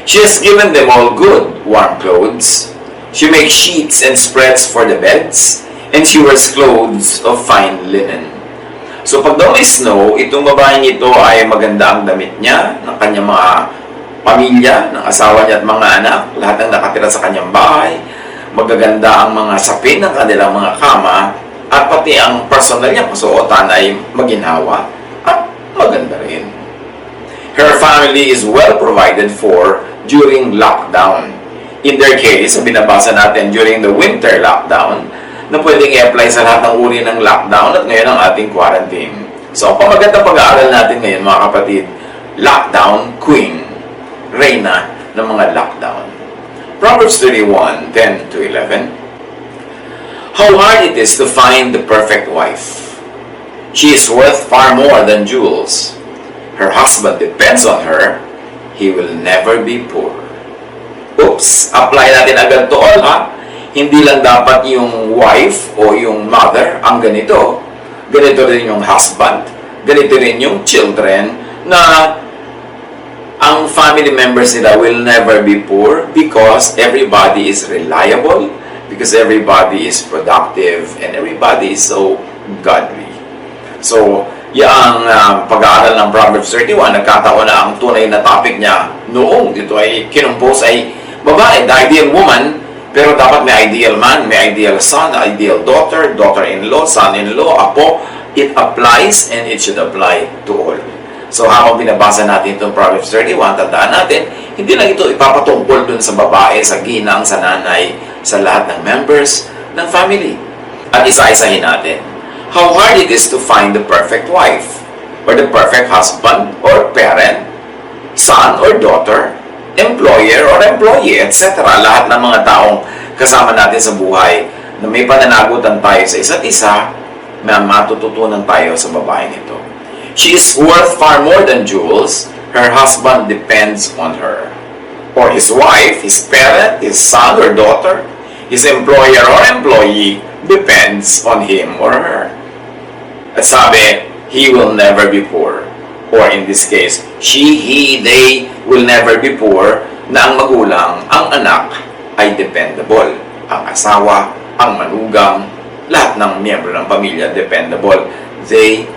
She has given them all good, warm clothes. She makes sheets and spreads for the beds, and she wears clothes of fine linen. So pag daw may snow, itong babaeng ito ay maganda ang damit niya, ng kanyang mga pamilya, ng asawa niya at mga anak, lahat ng nakatira sa kanyang bahay. Magaganda ang mga sapin ng kanilang mga kama, at pati ang personal niya kasuotan ay maginhawa at maganda rin. Her family is well provided for during lockdown. In their case, binabasa natin during the winter lockdown, na pwedeng i-apply sa lahat ng uri ng lockdown at ngayon ang ating quarantine. So, pamagandang pag-aaral natin ngayon, mga kapatid, lockdown queen, reyna ng mga lockdown. Proverbs 31:10-11. How hard it is to find the perfect wife. She is worth far more than jewels. Her husband depends on her. He will never be poor. Oops! Apply natin agad to all, ha? Hindi lang dapat yung wife o yung mother ang ganito. Ganito rin yung husband. Ganito rin yung children na ang family members nila will never be poor because everybody is reliable, because everybody is productive, and everybody is so godly. So, yung pag-aaral ng Proverbs 31, nagkataon na ang tunay na topic niya noong ito ay kinumpose ay babae, the ideal woman, pero dapat may ideal man, may ideal son, ideal daughter, daughter-in-law, son-in-law, apo. It applies and it should apply to all. So habang binabasa natin itong Proverbs 31, tandaan natin, hindi lang ito ipapatungkol dun sa babae, sa ginang, sa nanay, sa lahat ng members ng family. At isa-isahin natin. How hard it is to find the perfect wife, or the perfect husband, or parent, son or daughter, employer or employee, etc. Lahat ng mga taong kasama natin sa buhay na may pananagutan tayo sa isa't isa, na matututunan tayo sa babaeng ito. She is worth far more than jewels. Her husband depends on her. Or his wife, his parent, his son or daughter, his employer or employee depends on him or her. At sabi, he will never be poor. Or in this case, she, he, they will never be poor, na ang magulang, ang anak, ay dependable. Ang asawa, ang manugang, lahat ng miyembro ng pamilya dependable. They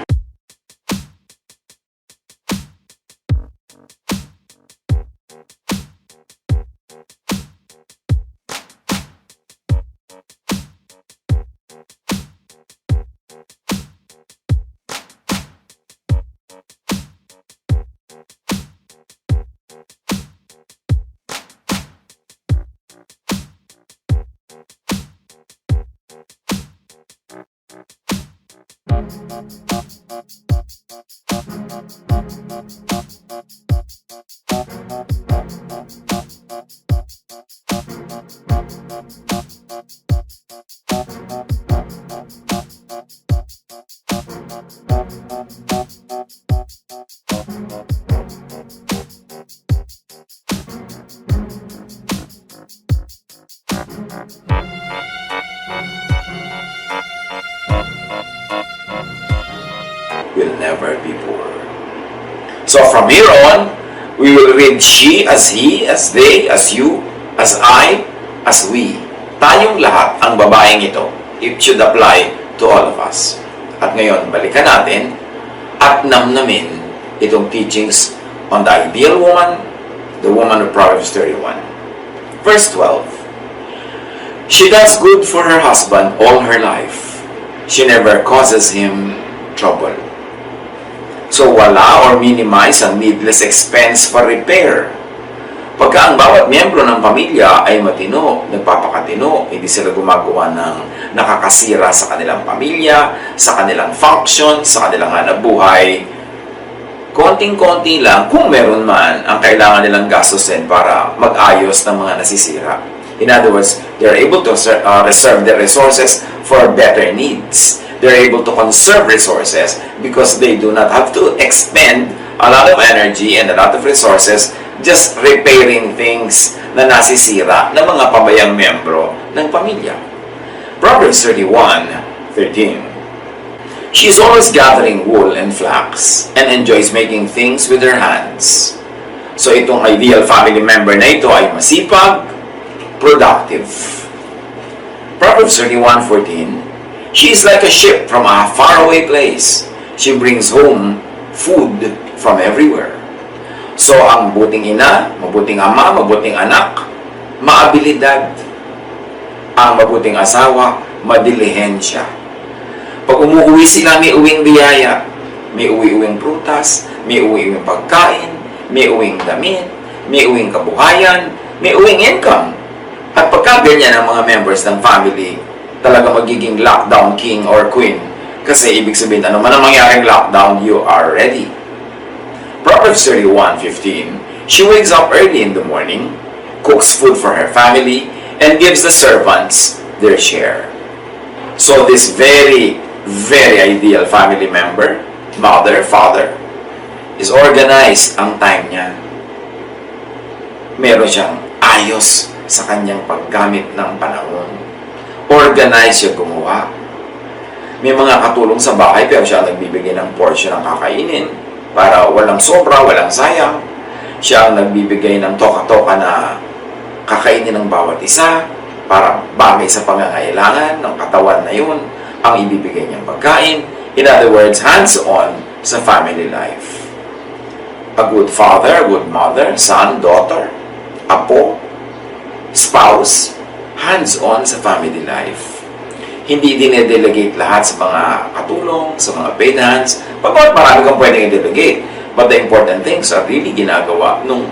will never be poor. So from here on, we will read she as he, as they, as you, as I, as we. Tayong lahat ang babaeng ito. It should apply to all of us. At ngayon, balikan natin at namnamin itong teachings on the ideal woman, the woman of Proverbs 31. Verse 12. She does good for her husband all her life. She never causes him trouble. So wala or minimize ang needless expense for repair. Pagka ang bawat miyembro ng pamilya ay matino, nagpapakatino, hindi sila gumagawa ng nakakasira sa kanilang pamilya, sa kanilang function, sa kanilang hanap buhay, konting-konti lang, kung meron man, ang kailangan nilang gastusin para mag-ayos ng mga nasisira. In other words, they're able to reserve their resources for better needs. They're able to conserve resources because they do not have to expend a lot of energy and a lot of resources just repairing things na nasisira ng mga pabayang miyembro ng pamilya. Proverbs 31:13. She is always gathering wool and flax and enjoys making things with her hands. So itong ideal family member na ito ay masipag, productive. Proverbs 31:14, she is like a ship from a faraway place. She brings home food from everywhere. So ang mabuting ina, mabuting ama, mabuting anak, maabilidad. Ang mabuting asawa, madilihensya. Pag umuwi sila, may uwing biyaya. May uwi-uwing prutas, may uwi-uwing pagkain, may uwing damit, may uwing kabuhayan, may uwing income. At pagka ganyan ang mga members ng family, talaga magiging lockdown king or queen. Kasi ibig sabihin, ano man ang mangyaring lockdown, you are ready. Proverbs 31:15, she wakes up early in the morning, cooks food for her family, and gives the servants their share. So this very, very ideal family member, mother, father, is organized ang time niya. Meron siyang ayos sa kanyang paggamit ng panahon. Organized siya gumawa. May mga katulong sa bahay pero siya ang nagbibigay ng portion ng kakainin para walang sobra, walang sayang. Siya ang nagbibigay ng toka-toka na kakainin ng bawat isa para bagay sa pangangailangan ng katawan na yun ang ibibigay niyang pagkain. In other words, hands-on sa family life. A good father, a good mother, son, daughter, apo, spouse, hands-on sa family life. Hindi dinedelegate lahat sa mga katulong, sa mga paid hands. Pagkat marami kang pwedeng i-delegate. But the important things are really ginagawa nung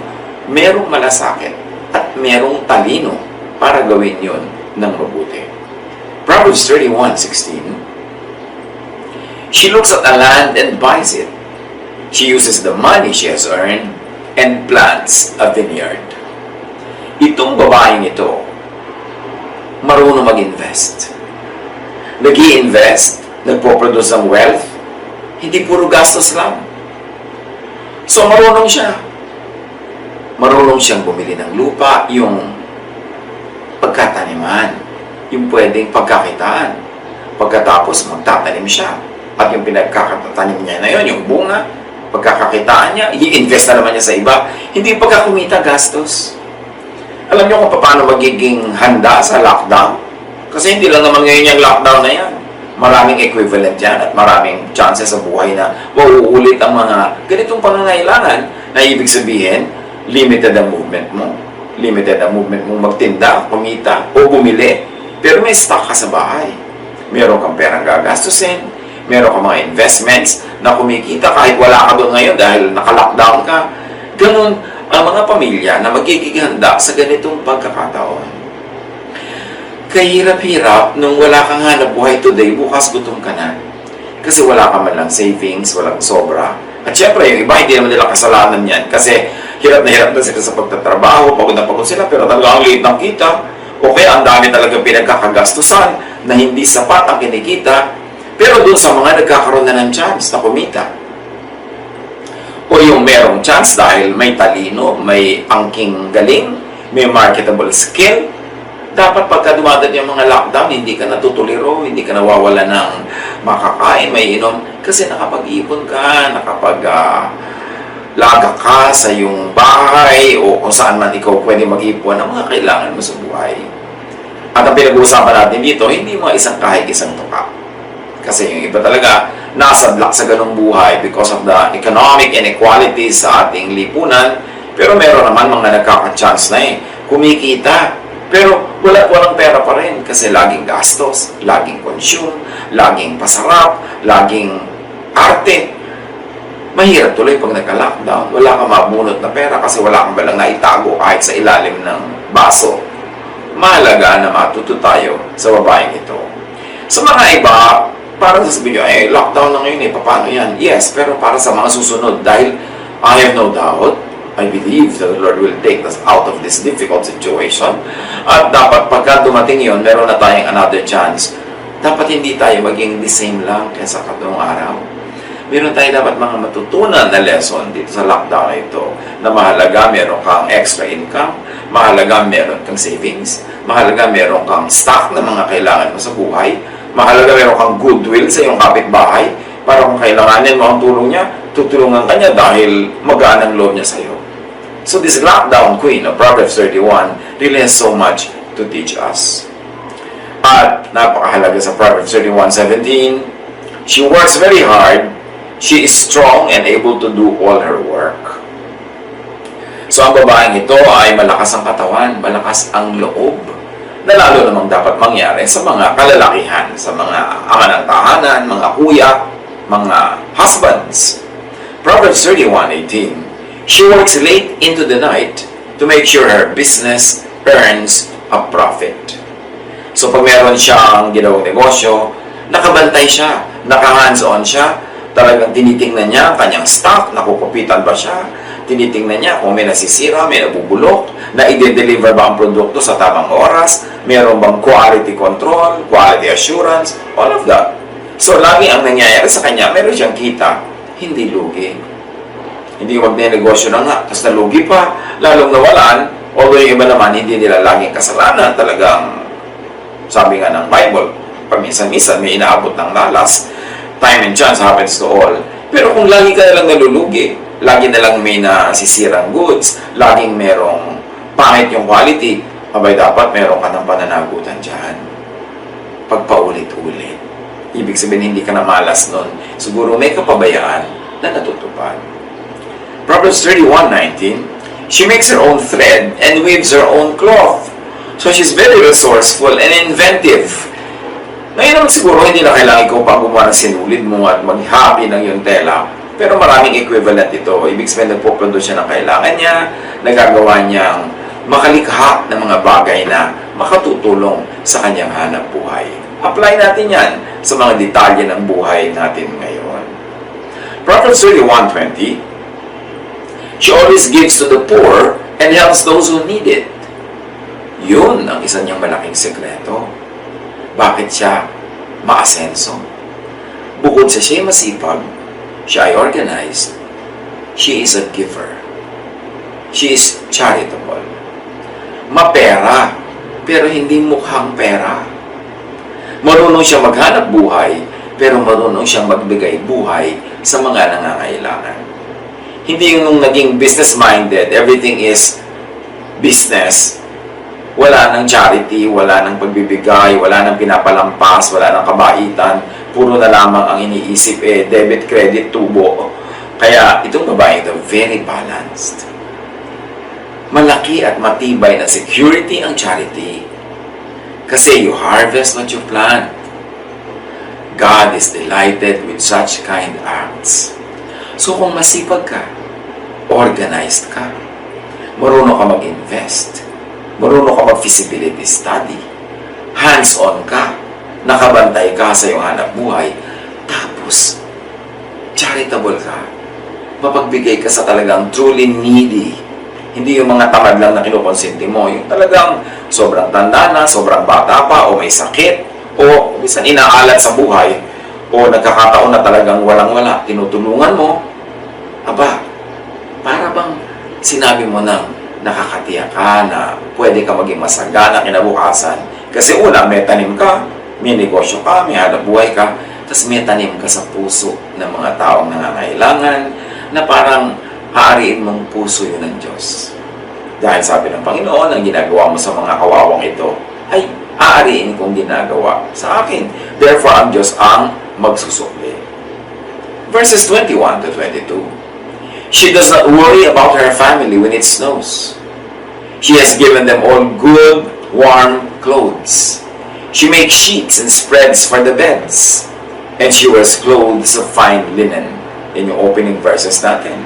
merong malasakit at merong talino para gawin yun ng mabuti. Proverbs 31:16, she looks at a land and buys it. She uses the money she has earned and plants a vineyard. Itong babaeng ito, marunong mag-invest. Nag-i-invest, nagpo-produce ng wealth, hindi puro gastos lang. So marunong siya. Marunong siyang bumili ng lupa, yung pagkataniman, yung pwedeng pagkakitaan. Pagkatapos magtatanim siya. At yung pinagkakatanim niya na yun, yung bunga, pagkakakitaan niya, i-invest na naman niya sa iba. Hindi pagkakumita, gastos. Alam niyo kung paano magiging handa sa lockdown? Kasi hindi lang naman ngayon yung lockdown na yan. Maraming equivalent yan at maraming chances sa buhay na mauulit ang mga ganitong pangangailangan na ibig sabihin, limited ang movement mo. Limited ang movement mong magtinda, kumita, o bumili. Pero may stock ka sa bahay. Meron kang perang gagastusin, meron kang mga investments na kumikita kahit wala ka doon ngayon dahil naka-lockdown ka. Ganun ang mga pamilya na magiging handa sa ganitong pagkakataon. Kahirap-hirap nung wala kang hanap buhay today, bukas gutom ka na. Kasi wala ka man lang savings, walang sobra. At syempre, yung iba, hindi naman nila kasalanan yan. Kasi hirap na sila sa pagtatrabaho, pagod na pagod sila, pero talaga ang liit ng kita. O kaya ang dami talaga pinagkakagastusan na hindi sapat ang kinikita. Pero doon sa mga nagkakaroon na ng chance na kumita. O yung merong chance dahil may talino, may angking galing, may marketable skill, dapat pagka dumadating yung mga lockdown, hindi ka natutuliro, hindi ka nawawala ng makakain, may inom, kasi nakapag-ipon ka, laga ka sa iyong bahay, o kung saan man ikaw pwede mag-ipon ng mga kailangan mo sa buhay. At ang pinag-uusapan natin dito, hindi mga isang kahig isang tuka. Kasi yung iba talaga, nasadlak sa ganung buhay because of the economic inequalities sa ating lipunan, pero meron naman mga nagkaka-chance na kumikita, pero walang pera pa rin kasi laging gastos, laging consume, laging pasarap, laging arte. Mahirap tuloy pag nagka-lockdown. Wala kang mabunot na pera kasi wala kang balang naitago kahit sa ilalim ng baso. Mahalaga na matuto tayo sa babaeng ito. Sa mga iba, parang sasabihin nyo, lockdown na ngayon, paano yan? Yes, pero para sa mga susunod dahil I have no doubt, I believe that the Lord will take us out of this difficult situation. At dapat pagka dumating yun, meron na tayong another chance. Dapat hindi tayo maging the same lang kaysa katulong araw. Meron tayo dapat mga matutunan na lesson dito sa lockdown na ito. Na mahalaga meron kang extra income, mahalaga meron kang savings, mahalaga meron kang stock na mga kailangan mo sa buhay, mahalaga meron kang goodwill sa iyong kapitbahay para kung kailanganin mo ang tulong niya, tutulungan ka niya dahil magaan ang loob niya sa iyo. So this lockdown queen of Proverbs 31 really has so much to teach us. At napakahalaga sa Proverbs 31:17, she works very hard, she is strong and able to do all her work. So ang babaeng ito ay malakas ang katawan, malakas ang loob, na lalo namang dapat mangyari sa mga kalalakihan, sa mga ama ng tahanan, mga kuya, mga husbands. Proverbs 31:18, she works late into the night to make sure her business earns a profit. So pag meron siyang ginawang negosyo, nakabantay siya, naka-hands-on siya, talagang tinitingnan niya ang kanyang stock, nakukupitan ba siya, tinitingnan niya kung may nasisira, may nabubulok, na i-deliver ba ang produkto sa tamang oras, meron bang quality control, quality assurance, all of that. So lagi ang nangyayari sa kanya, meron siyang kita, hindi lugi. Hindi magne-negosyo na nga, tapos nalugi pa, lalong nawalan, although yung iba naman, hindi nila laging kasalanan, talagang, sabi nga ng Bible, paminsan-minsan may inaabot ng lalas, time and chance happens to all. Pero kung lagi ka nalang nalulugi, lagi nalang may nasisirang goods, laging merong pangit yung quality, abay dapat meron ka ng pananagutan dyan. Pagpaulit-ulit. Ibig sabihin, hindi ka na malas nun. Siguro may kapabayaan na natutupad. Proverbs 31:19, she makes her own thread and weaves her own cloth. So she's very resourceful and inventive. Ngayon naman siguro hindi na kailangan ikaw pa gumawa ng sinulid mo at maghabi ng yung tela. Pero maraming equivalent ito. Ibig sabihin, nagpo-produce siya ng kailangan niya, nagagawa niyang makalikha ng mga bagay na makatutulong sa kanyang hanap buhay. Apply natin yan sa mga detalye ng buhay natin ngayon. Proverbs 31:20, she always gives to the poor and helps those who need it. Yun ang isa niyang malaking sekreto. Bakit siya maasenso? Bukod sa siya masipag, siya ay organized, she is a giver. She is charitable. Mapera, pero hindi mukhang pera. Marunong siya maghanap buhay, pero marunong siyang magbigay buhay sa mga nangangailangan. Hindi yung nung naging business-minded, everything is business. Wala nang charity, wala nang pagbibigay, wala nang pinapalampas, wala nang kabaitan. Puro na lamang ang iniisip, debit, credit, tubo. Kaya itong babae ito, very balanced. Malaki at matibay na security ang charity. Kasi you harvest what you plant. God is delighted with such kind acts. So kung masipag ka, organized ka, marunong ka mag-invest, marunong ka mag-feasibility study, hands-on ka, nakabantay ka sa iyong hanap buhay, tapos charitable ka, mapagbigay ka sa talagang truly needy. Hindi yung mga tamad lang na kinukonsinti mo, yung talagang sobrang tanda na, sobrang bata pa, o may sakit, o minsan inaalat sa buhay, o nagkakataon na talagang walang-wala, tinutulungan mo, aba, para bang sinabi mo nang nakakatiyak ka na pwede ka maging masagana kinabukasan. Kasi una, may tanim ka, may negosyo ka, may hanap buhay ka, tapos may tanim ka sa puso ng mga taong nangangailangan na parang aariin mong puso yun ng Diyos. Dahil sabi ng Panginoon, ang ginagawa mo sa mga kawawang ito ay aariin kong ginagawa sa akin. Therefore, ang Diyos ang magsusukli. Verses 21 to 22. She does not worry about her family when it snows. She has given them all good, warm clothes. She makes sheets and spreads for the beds. And she wears clothes of fine linen. In yung opening verses natin.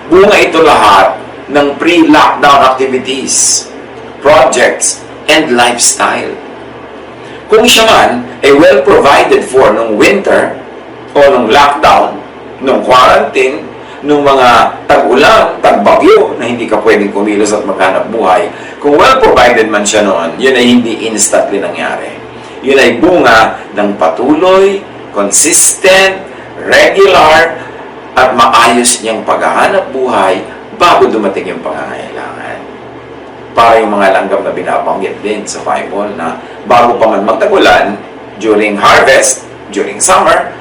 Bunga ito lahat ng pre-lockdown activities, projects, and lifestyle. Kung siya man ay well provided for nung winter o nung lockdown, nung quarantine, nung mga tag-ulan, tag-bagyo na hindi ka pwedeng kumilos at maghanap buhay, kung well provided man siya noon, yun ay hindi instantly nangyari. Yun ay bunga ng patuloy, consistent, regular, at maayos niyang paghahanap buhay bago dumating yung pangangailangan. Para yung mga langgam na binabanggit din sa Bible na bago pa man magtagulan, during harvest, during summer,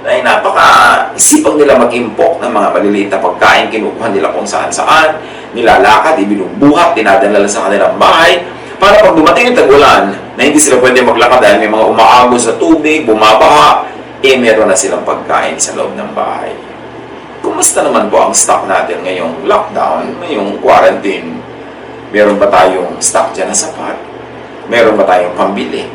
ay napaka-isipang nila mag-impok ng mga maliliit na pagkain, kinukuha nila kung saan-saan, nilalakad, ibinubuhat, dinadala sa kanilang bahay, para pag dumating yung tag-ulan, na hindi sila pwede maglakad dahil may mga umaagos sa tubig, bumabaha, meron na silang pagkain sa loob ng bahay. Kumusta naman po ang stock natin ngayong lockdown, ngayong quarantine? Meron ba tayong stock dyan na sapat? Meron ba tayong pambili?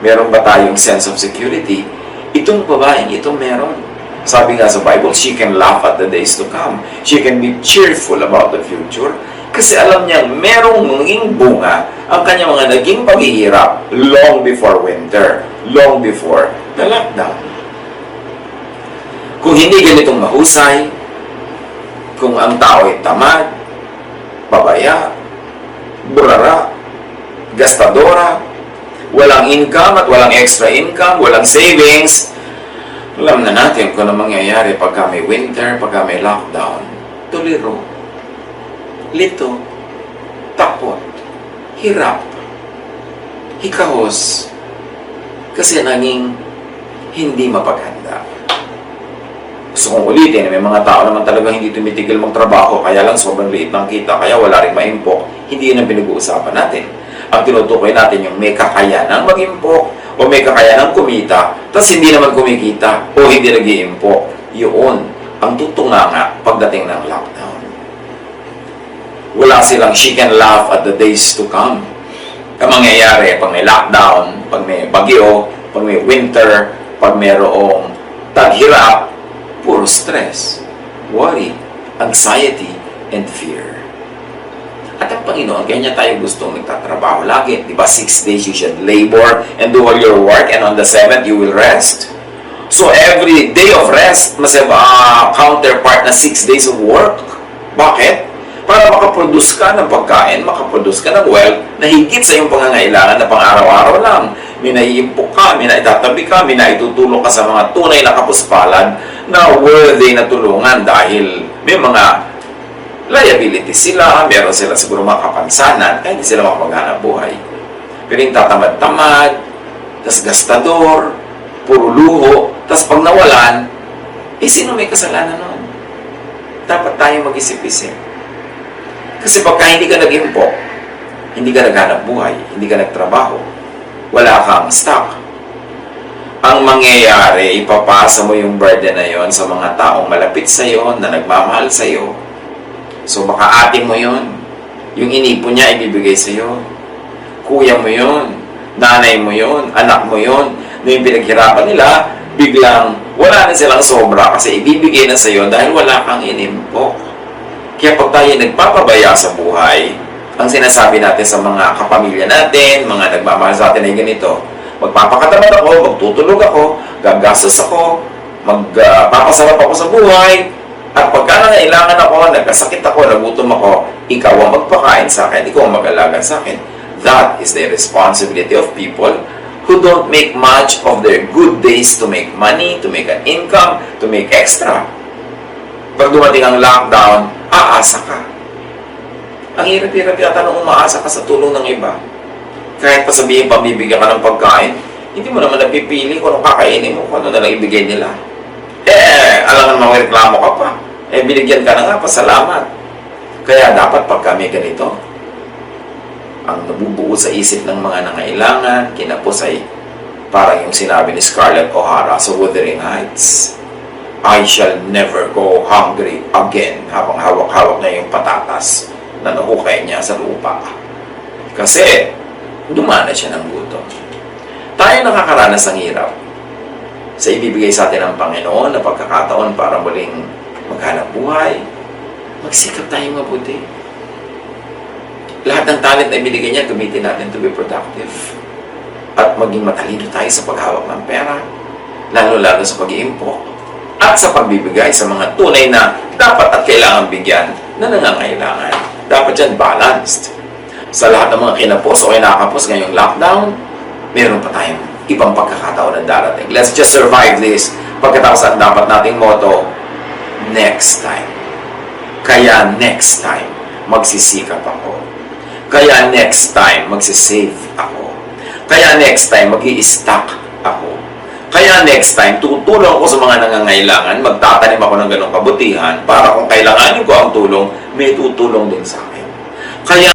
Meron ba tayong sense of security? Itong babaeng ito meron. Sabi nga sa Bible, she can laugh at the days to come. She can be cheerful about the future. Kasi alam niya, merong maging bunga ang kanyang mga naging paghihirap long before winter, long before the lockdown. Kung hindi ganitong mahusay, kung ang tao ay tamad, pabaya, burara, gastadora, walang income at walang extra income, walang savings, alam na natin kung ano mangyayari pagka may winter, pagka may lockdown. Tuliro, lito, takot, hirap, hikahos, kasi naging hindi mapaghanda. Gusto kong ulitin, may mga tao naman talaga hindi tumitigil magtrabaho, kaya lang sobrang liit ng kita, kaya wala rin maimpok. Hindi yun ang pinag-uusapan natin. Ang tinutukoy natin yung may kakayanang mag-impok o may kakayanang kumita, tapos hindi naman kumikita o hindi nag-iimpok. Yun ang tutunganga pagdating ng lockdown. Wala silang she can laugh at the days to come. Ang mangyayari pag may lockdown, pag may bagyo, pag may winter, pag mayroong taghirap, puro stress, worry, anxiety, and fear. At ang Panginoon, kaya niya tayo gustong nagtatrabaho lagi. Di ba, 6 days you should labor and do all your work, and on the 7th you will rest. So every day of rest must have a counterpart na 6 days of work. Bakit? Para makaproduce ka ng pagkain, makaproduce ka ng wealth na higit sa iyong pangangailangan na pang-araw-araw lang. May naiimpok ka, may naitatabi ka, may naitutulong ka sa mga tunay na kapuspalad na worthy na tulungan dahil may mga liabilities sila, meron sila siguro mga kapansanan, kaya hindi sila makapaghanap buhay. Pero yung tatamad-tamad, tas gastador, puro luho, tas pag nawalan, sino may kasalanan nun? Dapat tayo mag-isip-isip. Kasi pagka hindi ka nag-impok, hindi ka naghanap buhay, hindi ka nagtrabaho, wala kang stock, ang mangyayari, ipapasa mo yung burden na yon sa mga taong malapit sa iyo, na nagmamahal sa iyo. So baka ate mo yon, yung inipon niya ibibigay sa iyo, kuya mo yon, nanay mo yon, anak mo yon, na yung pinaghirapan nila, biglang wala na silang sobra kasi ibibigay na sa iyo dahil wala kang inimpok. Kaya pag tayo nagpapabaya sa buhay, ang sinasabi natin sa mga kapamilya natin, mga nagmamahal sa atin ay ganito, magpapakatamad ako, magtutulog ako, gagastos ako, magpapasarap ako sa buhay, at pagka nangailangan ako, nagkasakit ako, nagutom ako, ikaw ang magpakain sa akin, ikaw ang mag-alaga sa akin. That is the responsibility of people who don't make much of their good days to make money, to make an income, to make extra. Pag dumating ang lockdown, aasa ka. Ang hirap-hirap yata nung umaasa ka sa tulong ng iba. Kahit pa sabihin pambibigyan ka ng pagkain, hindi mo naman napipili kung anong kakainin mo, kung ano na lang ibigay nila. Alam naman mga reklamo ka pa. Binigyan ka na nga, pasalamat. Kaya dapat pag kami ganito, ang nabubuo sa isip ng mga nangailangan, kinapos ay parang yung sinabi ni Scarlett O'Hara sa Wuthering Heights, I shall never go hungry again, habang hawak-hawak niya yung patatas na nahukay niya sa lupa. Kasi, dumana siya ng gutom. Tayo nakakaranas ng hirap sa ibibigay sa atin ng Panginoon na pagkakataon para muling maghanap buhay. Magsikap tayong mabuti. Lahat ng talent na ibinigay niya, gamitin natin to be productive. At maging matalino tayo sa paghawak ng pera, lalo-lalo sa pag-iimpok, at sa pagbibigay sa mga tunay na dapat at kailangan bigyan na nangangailangan. Dapat yan balanced. Sa lahat ng mga kinapos o kinakapos ngayong lockdown, meron pa tayong ibang pagkakataon na darating. Let's just survive this. Pagkatapos ang dapat nating motto, next time. Kaya next time, magsisikap ako. Kaya next time, magsisave ako. Kaya next time, mag-i-stock ako. Kaya next time, tutulong ako sa mga nangangailangan, magtatanim ako ng ganong kabutihan para kung kailanganin ko ang tulong, may tutulong din sa akin. Kaya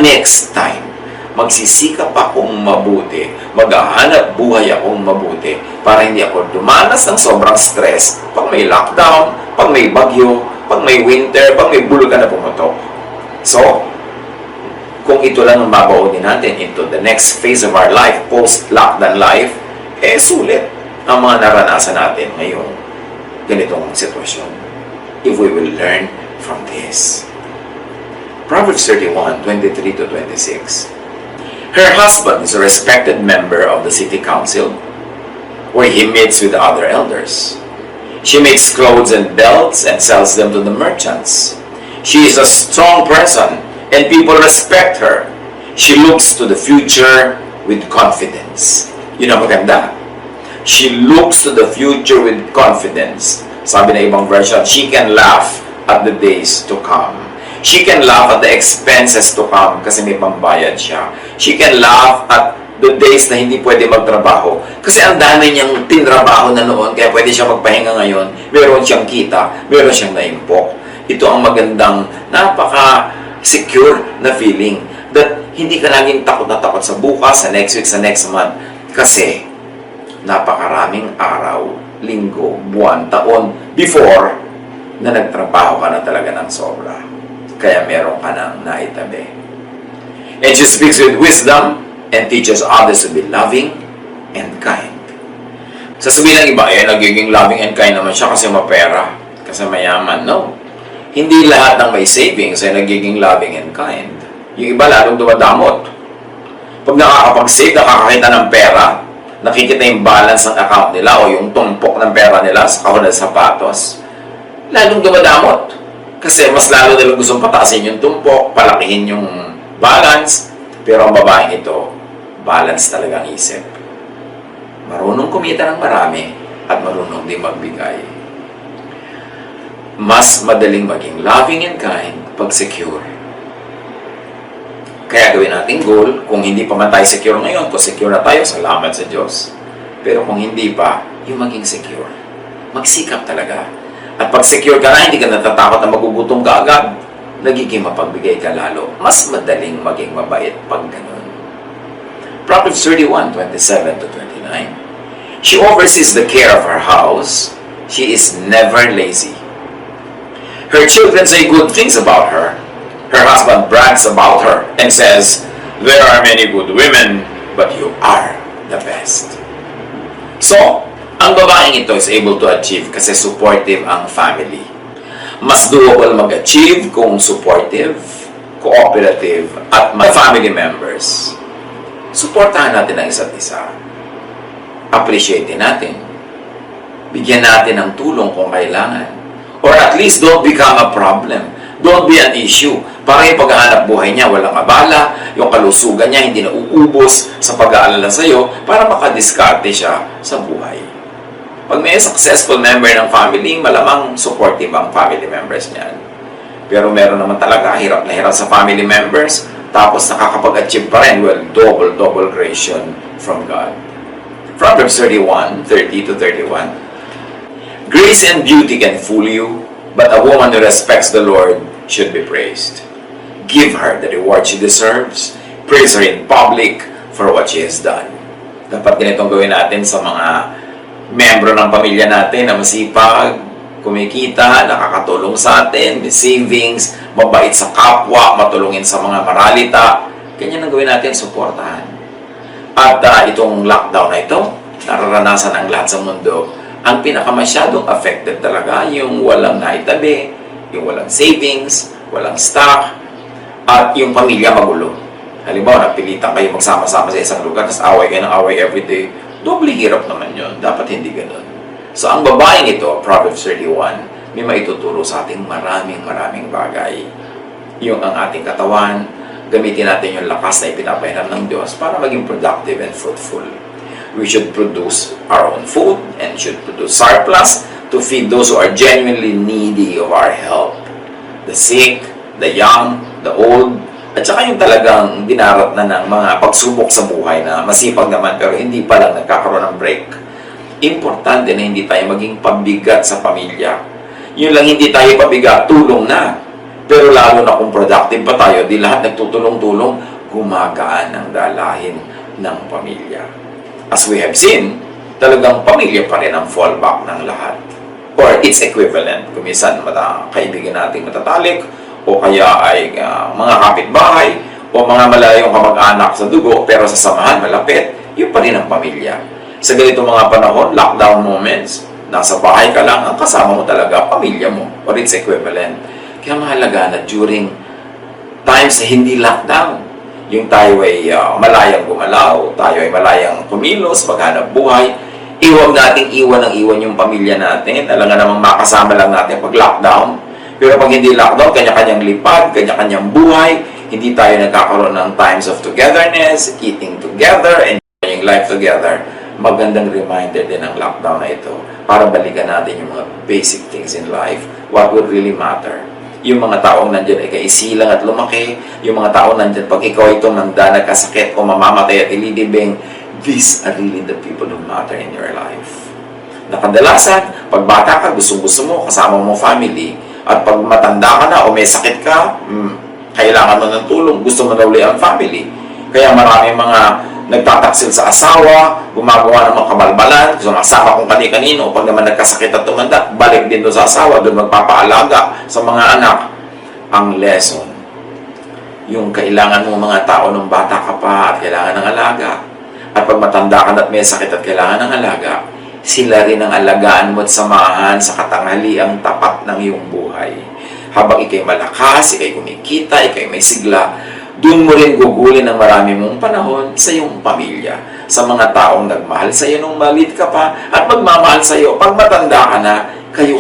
next time, magsisikap akong mabuti, maghahanap buhay akong mabuti para hindi ako dumanas ng sobrang stress pag may lockdown, pag may bagyo, pag may winter, pag may bulkan na pumutok. So, kung ito lang ang babaunin natin into the next phase of our life, post-lockdown life, sulit ang mga naranasan natin ngayong ganitong sitwasyon. If we will learn from this. Proverbs 31, 23 to 26. Her husband is a respected member of the city council, where he meets with other elders. She makes clothes and belts and sells them to the merchants. She is a strong person, and people respect her. She looks to the future with confidence. Yun ang maganda. She looks to the future with confidence. Sabi na ibang version, she can laugh at the days to come. She can laugh at the expenses to come kasi may pambayad siya. She can laugh at the days na hindi pwede magtrabaho kasi ang dami niyang tinrabaho na noon kaya pwede siya magpahinga ngayon. Meron siyang kita, meron siyang naimpok. Ito ang magandang, napaka-secure na feeling that hindi ka laging takot na takot sa bukas, sa next week, sa next month. Kasi napakaraming araw, linggo, buwan, taon before na nagtrabaho ka na talaga ng sobra. Kaya meron ka nang naitabi. And she speaks with wisdom and teaches others to be loving and kind. Sasabihin ng iba, nagiging loving and kind naman siya kasi mapera, kasi mayaman. No. Hindi lahat ng may savings ay nagiging loving and kind. Yung iba lalong dumadamot. Pag nakakapag-save, nakakakita ng pera, nakikita yung balance ng account nila o yung tumpok ng pera nila sa kahon ng sapatos, lalong dumadamot. Kasi mas lalo nilang gustong pataasin yung tumpok, palakihin yung balance. Pero ang babaeng ito, balance talaga ang isip. Marunong kumita ng marami at marunong din magbigay. Mas madaling maging loving and kind pag secure. Kaya gawin natin goal, kung hindi pa man tayo secure ngayon, kung secure na tayo, salamat sa Diyos. Pero kung hindi pa, yung maging secure. Magsikap talaga. At pag secure ka na, hindi ka natatakot na magugutom ka agad, nagiging mapagbigay ka lalo. Mas madaling maging mabait pag ganun. Proverbs 31, 27 to 29. She oversees the care of her house. She is never lazy. Her children say good things about her. Her husband brags about her and says, "There are many good women, but you are the best." So, ang babaeng ito is able to achieve kasi supportive ang family. Mas doable mag-achieve kung supportive, cooperative, at may family members. Suportahan natin ang isa't isa. Appreciate natin. Bigyan natin ng tulong kung kailangan. Or at least don't become a problem. Don't be an issue. Para yung paghahanap buhay niya, walang abala, yung kalusugan niya hindi na uubos sa pag-aalala sa'yo para makadiskarte siya sa buhay. Pag may successful member ng family, malamang supportive ang family members niyan. Pero meron naman talaga hirap na hirap sa family members, tapos nakakapag-achieve pa rin, well, double creation from God. Proverbs 31, 30 to 31. Grace and beauty can fool you, but a woman who respects the Lord should be praised. Give her the reward she deserves. Praise her in public for what she has done. Dapat ganitong gawin natin sa mga membro ng pamilya natin na masipag, kumikita, nakakatulong sa atin, may savings, mabait sa kapwa, matulungin sa mga maralita. Ganyan ang gawin natin, suportahan. At itong lockdown na ito, nararanasan ang lahat sa mundo. Ang pinakamasyadong affected talaga, yung walang naitabi, yung walang savings, walang stock, at yung pamilya magulo. Halimbawa, napilitan kayo magsama-sama sa isang lugar, tapos away kayo ng away everyday. Doble hirap naman yun. Dapat hindi ganun. So, ang babaeng ito, Proverbs 31, may maituturo sa ating maraming bagay. Yung ang ating katawan, gamitin natin yung lakas na ipinapahiram ng Diyos para maging productive and fruitful. We should produce our own food and should produce surplus to feed those who are genuinely needy of our help. The sick, the young, the old, at saka yung talagang dinarat na ng mga pagsubok sa buhay na masipag naman pero hindi pa lang nagkakaroon ng break. Importante na hindi tayo maging pabigat sa pamilya. Yun lang, hindi tayo pabigat, tulong na. Pero lalo na kung productive pa tayo, di lahat nagtutulong-tulong, gumagaan ang dalahin ng pamilya. As we have seen, talagang pamilya pa rin ang fallback ng lahat. Or its equivalent. Kung minsan, kaibigan nating matatalik, o kaya ay mga kapitbahay, o mga malayong kamag-anak sa dugo, pero sa samahan, malapit, yun pa rin ang pamilya. Sa ganito mga panahon, lockdown moments, nasa bahay ka lang, ang kasama mo talaga, pamilya mo, or its equivalent. Kaya mahalaga na during times na hindi lockdown, yung tayo ay malayang gumalaw, tayo ay malayang kumilos, maghanap buhay, iwag nating iwan yung pamilya natin, alam nga namang makasama lang natin pag lockdown. Pero pag hindi lockdown, kanya-kanyang lipad, kanya-kanyang buhay, hindi tayo nagkakaroon ng times of togetherness, eating together, enjoying life together. Magandang reminder din ang lockdown na ito para balikan natin yung mga basic things in life, what would really matter. Yung mga taong nandyan ay kaisilang at lumaki, yung mga taong nandyan pag ikaw ay tumanda, nagkasakit o mamamatay at ililibing, these are really the people who matter in your life. Nakadalasan, pag bata ka, gusto mo, kasama mo family, at pag matanda ka na o may sakit ka, kailangan mo ng tulong, gusto mo na uli ang family. Kaya marami mga nagtataksil sa asawa, gumagawa ng mga kabalbalan, gusto makasama kung kani-kanino, pag naman nagkasakit at tumanda, balik din doon sa asawa, doon magpapaalaga sa mga anak. Ang lesson, yung kailangan mo mga tao nung bata ka pa at kailangan ng alaga. At pag matanda ka at may sakit at kailangan ng alaga, sila rin ang alagaan mo at samahan sa katanghaliang tapat ng iyong buhay. Habang ikay malakas, ikay kumikita, ikay may sigla, doon mo rin gugulin ang marami mong panahon sa iyong pamilya, sa mga taong nagmahal sa iyo nung maliit ka pa, at magmamahal sa iyo pag matanda ka na, kayo